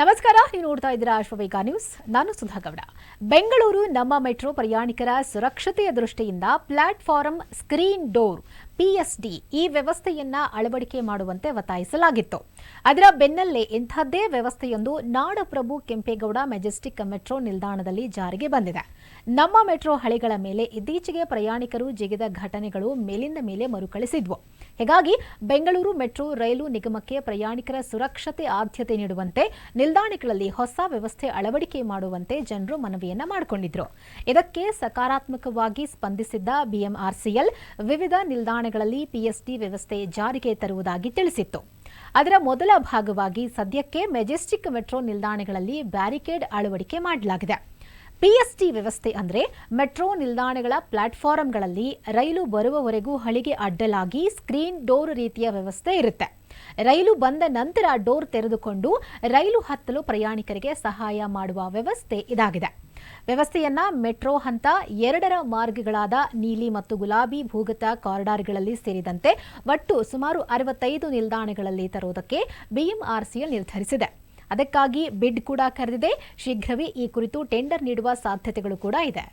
ನಮಸ್ಕಾರ, ನೀವು ನೋಡ್ತಾ ಇದ್ದೀರಾ ಅಶ್ವವೇಗ ನ್ಯೂಸ್. ನಾನು ಸುಧಾಗೌಡ. ಬೆಂಗಳೂರು ನಮ್ಮ ಮೆಟ್ರೋ ಪ್ರಯಾಣಿಕರ ಸುರಕ್ಷತೆಯ ದೃಷ್ಟಿಯಿಂದ ಪ್ಲಾಟ್ಫಾರಂ ಸ್ಕ್ರೀನ್ ಡೋರ್ ಪಿಎಸ್ಡಿ ಈ ವ್ಯವಸ್ಥೆಯನ್ನ ಅಳವಡಿಕೆ ಮಾಡುವಂತೆ ಒತ್ತಾಯಿಸಲಾಗಿತ್ತು. ಅದರ ಬೆನ್ನಲ್ಲೇ ಇಂಥದ್ದೇ ವ್ಯವಸ್ಥೆಯೊಂದು ನಾಡಪ್ರಭು ಕೆಂಪೇಗೌಡ ಮೆಜೆಸ್ಟಿಕ್ ಮೆಟ್ರೋ ನಿಲ್ದಾಣದಲ್ಲಿ ಜಾರಿಗೆ ಬಂದಿದೆ. ನಮ್ಮ ಮೆಟ್ರೋ ಹಳಿಗಳ ಮೇಲೆ ಇತ್ತೀಚೆಗೆ ಪ್ರಯಾಣಿಕರು ಜಿಗಿದ ಘಟನೆಗಳು ಮೇಲಿಂದ ಮೇಲೆ ಮರುಕಳಿಸಿದ್ವು. ಹೀಗಾಗಿ ಬೆಂಗಳೂರು ಮೆಟ್ರೋ ರೈಲು ನಿಗಮಕ್ಕೆ ಪ್ರಯಾಣಿಕರ ಸುರಕ್ಷತೆ ಆದ್ಯತೆ ನೀಡುವಂತೆ ನಿಲ್ದಾಣಗಳಲ್ಲಿ ಹೊಸ ವ್ಯವಸ್ಥೆ ಅಳವಡಿಕೆ ಮಾಡುವಂತೆ ಜನರು ಮನವಿಯನ್ನ ಮಾಡಿಕೊಂಡಿದ್ರು. ಇದಕ್ಕೆ ಸಕಾರಾತ್ಮಕವಾಗಿ ಸ್ಪಂದಿಸಿದ್ದ ಬಿಎಂಆರ್ಸಿಎಲ್ ವಿವಿಧ ನಿಲ್ದಾಣಗಳಲ್ಲಿ ಪಿಎಸ್ಡಿ ವ್ಯವಸ್ಥೆ ಜಾರಿಗೆ ತರುವುದಾಗಿ ತಿಳಿಸಿತ್ತು. ಅದರ ಮೊದಲ ಭಾಗವಾಗಿ ಸದ್ಯಕ್ಕೆ ಮೆಜೆಸ್ಟಿಕ್ ಮೆಟ್ರೋ ನಿಲ್ದಾಣಗಳಲ್ಲಿ ಬ್ಯಾರಿಕೇಡ್ ಅಳವಡಿಕೆ ಮಾಡಲಾಗಿದೆ. ಪಿಎಸ್ಡಿ ವ್ಯವಸ್ಥೆ ಅಂದರೆ ಮೆಟ್ರೋ ನಿಲ್ದಾಣಗಳ ಪ್ಲಾಟ್ಫಾರಂಗಳಲ್ಲಿ ರೈಲು ಬರುವವರೆಗೂ ಹಳಿಗೆ ಅಡ್ಡಲಾಗಿ ಸ್ಕ್ರೀನ್ ಡೋರ್ ರೀತಿಯ ವ್ಯವಸ್ಥೆ ಇರುತ್ತೆ. ರೈಲು ಬಂದ ನಂತರ ಡೋರ್ ತೆರೆದುಕೊಂಡು ರೈಲು ಹತ್ತಲು ಪ್ರಯಾಣಿಕರಿಗೆ ಸಹಾಯ ಮಾಡುವ ವ್ಯವಸ್ಥೆ ಇದಾಗಿದೆ. ವ್ಯವಸ್ಥೆಯನ್ನ ಮೆಟ್ರೋ ಹಂತ 2ರ ಮಾರ್ಗಗಳಾದ ನೀಲಿ ಮತ್ತು ಗುಲಾಬಿ ಭೂಗತ ಕಾರಿಡಾರ್ಗಳಲ್ಲಿ ಸೇರಿದಂತೆ ಒಟ್ಟು ಸುಮಾರು 65 ನಿಲ್ದಾಣಗಳಲ್ಲಿ ತರುವುದಕ್ಕೆ ಬಿಎಂಆರ್ಸಿಎಲ್ ನಿರ್ಧರಿಸಿದೆ. ಅದಕ್ಕಾಗಿ ಬಿಡ್ ಕೂಡ ಕರೆದಿದೆ. ಶೀಘ್ರವೇ ಈ ಕುರಿತು ಟೆಂಡರ್ ನೀಡುವ ಸಾಧ್ಯತೆಗಳು ಕೂಡ ಇದೆ.